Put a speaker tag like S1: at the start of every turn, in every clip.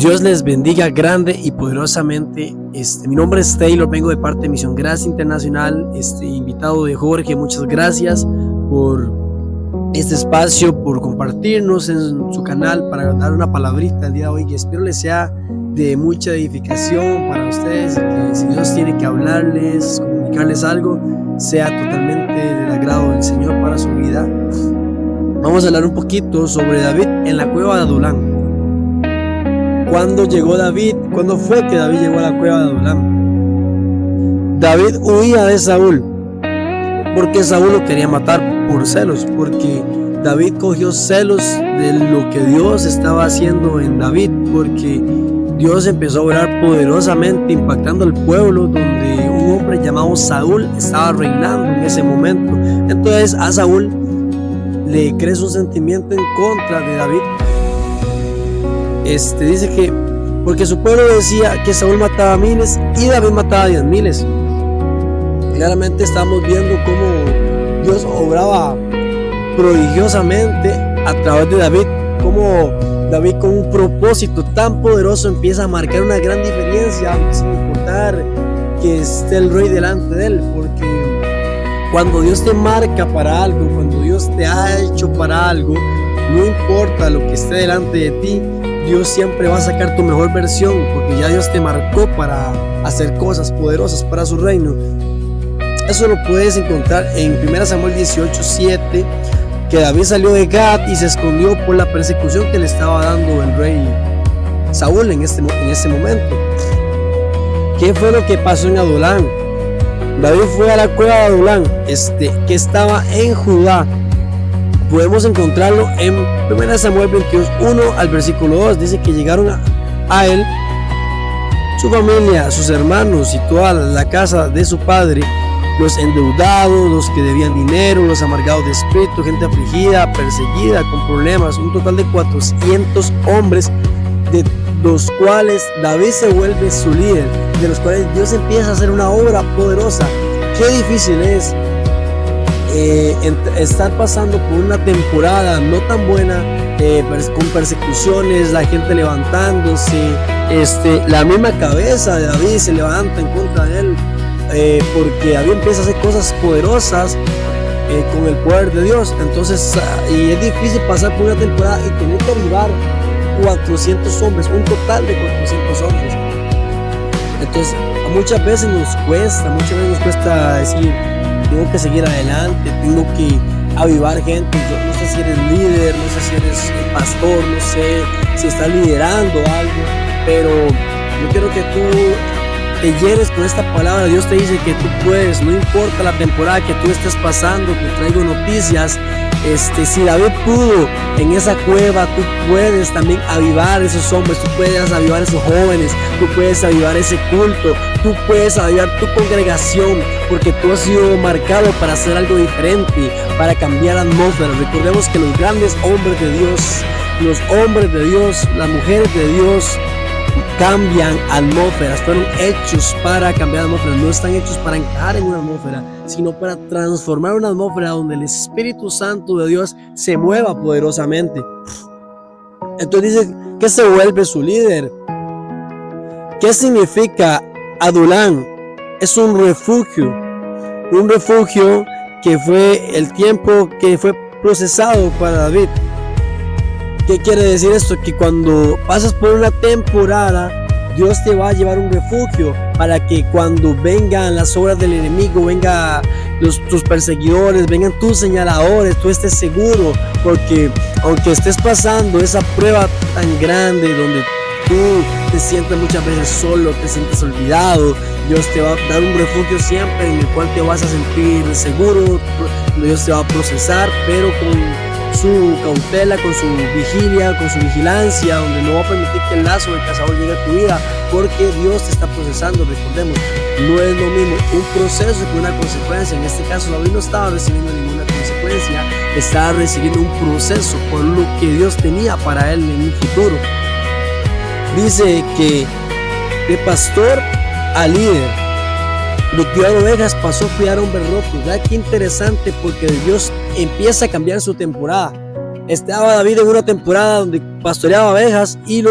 S1: Dios les bendiga grande y poderosamente. Mi nombre es Taylor, vengo de parte de Misión Gracia Internacional, invitado de Jorge. Muchas gracias por este espacio, por compartirnos en su canal para dar una palabrita el día de hoy que espero les sea de mucha edificación para ustedes, que si Dios tiene que hablarles, comunicarles algo, sea totalmente del agrado del Señor para su vida. Vamos a hablar un poquito sobre David en la cueva de Adulán. ¿Cuándo llegó David? ¿Cuándo fue que David llegó a la cueva de Adulán? David huía de Saúl porque Saúl lo quería matar por celos, porque David cogió celos de lo que Dios estaba haciendo en David, porque Dios empezó a orar poderosamente impactando al pueblo donde un hombre llamado Saúl estaba reinando en ese momento. Entonces a Saúl le crece un sentimiento en contra de David. Dice que porque su pueblo decía que Saúl mataba miles y David mataba 10,000. Claramente estamos viendo cómo Dios obraba prodigiosamente a través de David, cómo David con un propósito tan poderoso empieza a marcar una gran diferencia sin importar que esté el rey delante de él, porque cuando Dios te marca para algo, cuando Dios te ha hecho para algo, no importa lo que esté delante de ti, Dios siempre va a sacar tu mejor versión, porque ya Dios te marcó para hacer cosas poderosas para su reino. Eso lo puedes encontrar en 1 Samuel 18:7, que David salió de Gad y se escondió por la persecución que le estaba dando el rey Saúl en ese momento. ¿Qué fue lo que pasó en Adulán? David fue a la cueva de Adulán, que estaba en Judá. Podemos encontrarlo en 1 Samuel 22:1 al versículo 2. Dice que llegaron a él, su familia, sus hermanos y toda la casa de su padre, los endeudados, los que debían dinero, los amargados de espíritu, gente afligida, perseguida, con problemas, un total de 400 hombres, de los cuales David se vuelve su líder, de los cuales Dios empieza a hacer una obra poderosa. Qué difícil es estar pasando por una temporada no tan buena, con persecuciones, la gente levantándose, la misma cabeza de David se levanta en contra de él, porque David empieza a hacer cosas poderosas con el poder de Dios. Entonces, y es difícil pasar por una temporada y tener que arribar 400 hombres, un total de 400 hombres. Entonces, muchas veces nos cuesta decir, tengo que seguir adelante, tengo que avivar gente. Yo no sé si eres líder, no sé si eres pastor, no sé si estás liderando algo, pero yo quiero que tú te llenes con esta palabra. Dios te dice que tú puedes, no importa la temporada que tú estés pasando. Te traigo noticias. Si David pudo en esa cueva, tú puedes también avivar esos hombres, tú puedes avivar esos jóvenes, tú puedes avivar ese culto, tú puedes avivar tu congregación, porque tú has sido marcado para hacer algo diferente, para cambiar atmósferas. Recordemos que los grandes hombres de Dios, las mujeres de Dios, cambian atmósferas, fueron hechos para cambiar atmósferas, no están hechos para encajar en una atmósfera, sino para transformar una atmósfera donde el Espíritu Santo de Dios se mueva poderosamente. Entonces dice que se vuelve su líder. ¿Qué significa Adulán? Es un refugio que fue el tiempo que fue procesado para David. ¿Qué quiere decir esto? Que cuando pasas por una temporada, Dios te va a llevar un refugio para que cuando vengan las obras del enemigo, vengan tus perseguidores, vengan tus señaladores, tú estés seguro, porque aunque estés pasando esa prueba tan grande donde tú te sientes muchas veces solo, te sientes olvidado, Dios te va a dar un refugio siempre en el cual te vas a sentir seguro. Dios te va a procesar, pero con su cautela, con su vigilia, con su vigilancia, donde no va a permitir que el lazo del cazador llegue a tu vida, porque Dios te está procesando. Recordemos, no es lo mismo un proceso que una consecuencia. En este caso David no estaba recibiendo ninguna consecuencia, estaba recibiendo un proceso por lo que Dios tenía para él en un futuro. Dice que de pastor a líder, de cuidar ovejas pasó a cuidar hombres rotos. Ya qué interesante, porque Dios empieza a cambiar su temporada. Estaba David en una temporada donde pastoreaba ovejas y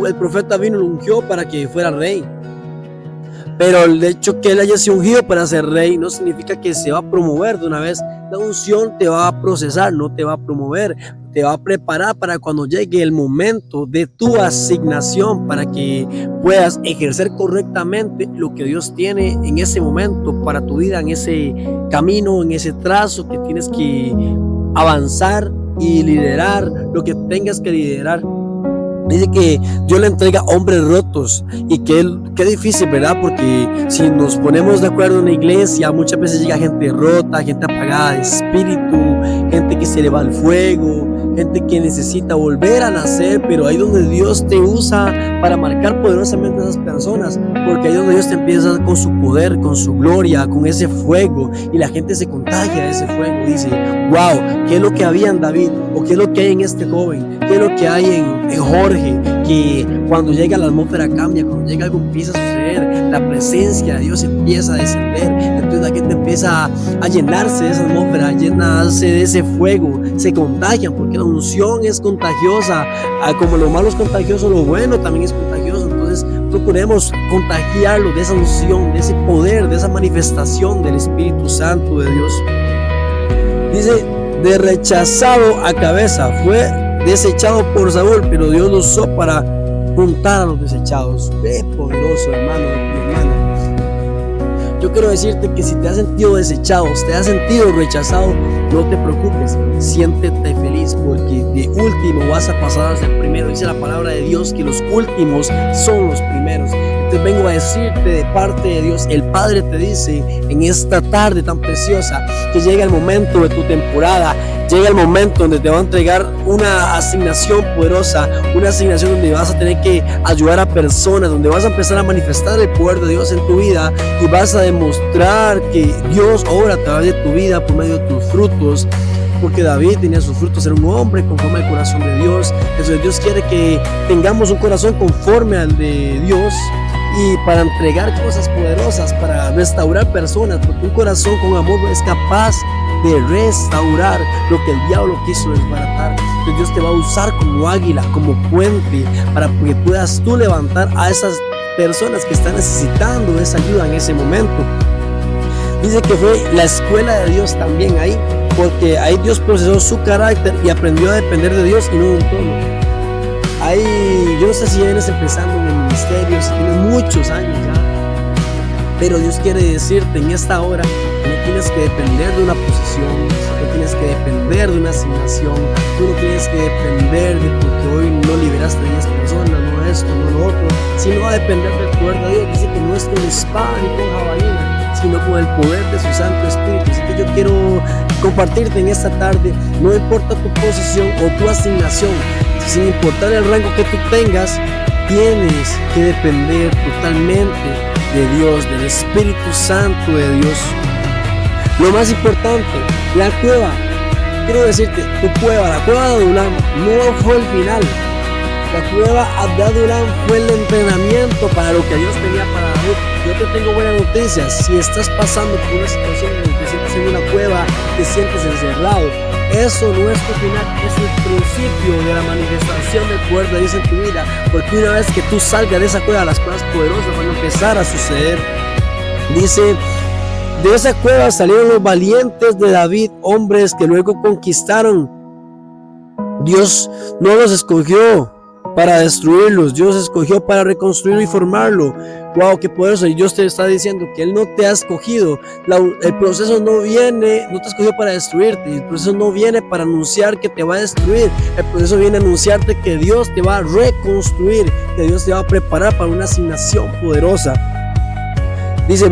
S1: el profeta vino y lo ungió para que fuera rey. Pero el hecho que él haya sido ungido para ser rey no significa que se va a promover de una vez. La unción te va a procesar, no te va a promover, te va a preparar para cuando llegue el momento de tu asignación, para que puedas ejercer correctamente lo que Dios tiene en ese momento para tu vida, en ese camino, en ese trazo que tienes que avanzar y liderar lo que tengas que liderar. Dice que Dios le entrega hombres rotos, y qué difícil, ¿verdad? Porque si nos ponemos de acuerdo en la iglesia, muchas veces llega gente rota, gente apagada de espíritu, gente que se le va al fuego, gente que necesita volver a nacer, pero ahí donde Dios te usa para marcar poderosamente a esas personas, porque ahí donde Dios te empieza con su poder, con su gloria, con ese fuego, y la gente se contagia de ese fuego. Dice, wow, ¿qué es lo que había en David? ¿O qué es lo que hay en este joven? ¿Qué es lo que hay en Jorge? Que cuando llega la atmósfera cambia, cuando llega algo empieza a suceder, la presencia de Dios empieza a descender, entonces la gente empieza a llenarse de esa atmósfera, a llenarse de ese fuego, se contagian, porque la unción es contagiosa, como lo malo es contagioso, lo bueno también es contagioso. Entonces procuremos contagiarlo de esa unción, de ese poder, de esa manifestación del Espíritu Santo de Dios. Dice, de rechazado a cabeza, fue desechado por Saúl, pero Dios lo usó para juntar a los desechados. Ve poderoso, hermano y hermana. Yo quiero decirte que si te has sentido desechado, te has sentido rechazado, no te preocupes, siéntete feliz, porque de último vas a pasar a ser primero. Dice la palabra de Dios que los últimos son los primeros. Entonces vengo a decirte de parte de Dios, el Padre te dice en esta tarde tan preciosa, que llega el momento de tu temporada, llega el momento donde te va a entregar una asignación poderosa, una asignación donde vas a tener que ayudar a personas, donde vas a empezar a manifestar el poder de Dios en tu vida, y vas a demostrar que Dios obra a través de tu vida por medio de tus frutos. Porque David tenía sus frutos, era un hombre conforme al corazón de Dios. Entonces Dios quiere que tengamos un corazón conforme al de Dios, y para entregar cosas poderosas, para restaurar personas, porque un corazón con amor es capaz de restaurar lo que el diablo quiso desbaratar. Entonces Dios te va a usar como águila, como puente, para que puedas tú levantar a esas personas que están necesitando esa ayuda en ese momento. Dice que fue la escuela de Dios también ahí, porque ahí Dios procesó su carácter y aprendió a depender de Dios y no de un trono. Ahí, yo no sé si vienes empezando en el ministerio, si tienes muchos años ya, pero Dios quiere decirte en esta hora que no tienes que depender de una posición, no tienes que depender de una asignación, tú no tienes que depender de porque hoy no liberaste a 10 personas, no esto, no lo otro, sino a depender del poder de Dios. Dice que no es con espada ni con jabalina, sino con el poder de su Santo Espíritu. Así que yo quiero compartirte en esta tarde, no importa tu posición o tu asignación, sin importar el rango que tú tengas, tienes que depender totalmente de Dios, del Espíritu Santo de Dios. Lo más importante, la cueva. Quiero decirte, tu cueva, la cueva de Adulam, no fue el final. La cueva de Adulam fue el entrenamiento para lo que Dios tenía para David. Yo te tengo buenas noticias. Si estás pasando por una situación en la que te sientes en una cueva, te sientes encerrado, eso no es tu final, es el principio de la manifestación del poder de Dios en tu vida. Porque una vez que tú salgas de esa cueva, las cosas poderosas van a empezar a suceder. Dice, de esa cueva salieron los valientes de David, hombres que luego conquistaron. Dios no los escogió para destruirlos, Dios escogió para reconstruirlo y formarlo. Wow, qué poderoso. Y Dios te está diciendo que Él no te ha escogido. El proceso no te escogió para destruirte. El proceso no viene para anunciar que te va a destruir. El proceso viene a anunciarte que Dios te va a reconstruir, que Dios te va a preparar para una asignación poderosa. Dice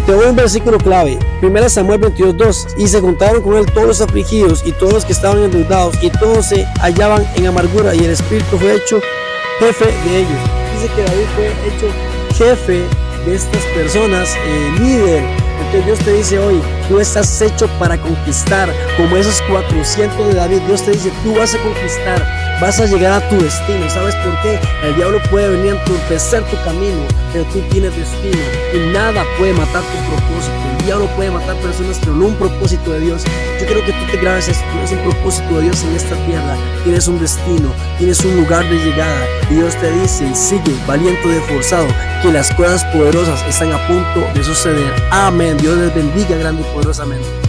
S1: te doy un versículo clave, 1 Samuel 22:2, y se juntaron con él todos los afligidos y todos los que estaban endeudados, y todos se hallaban en amargura, y el Espíritu fue hecho jefe de ellos. Dice que David fue hecho jefe de estas personas, líder. Entonces Dios te dice hoy, tú estás hecho para conquistar, como esos 400 de David. Dios te dice, tú vas a conquistar. vas a llegar a tu destino. ¿Sabes por qué? El diablo puede venir a entorpecer tu camino, pero tú tienes destino y nada puede matar tu propósito. El diablo puede matar personas, pero no un propósito de Dios. Yo quiero que tú te grabes esto. Tienes un propósito de Dios en esta tierra, tienes un destino, tienes un lugar de llegada, y Dios te dice: sigue valiente y esforzado, que las cosas poderosas están a punto de suceder. Amén. Dios les bendiga grande y poderosamente.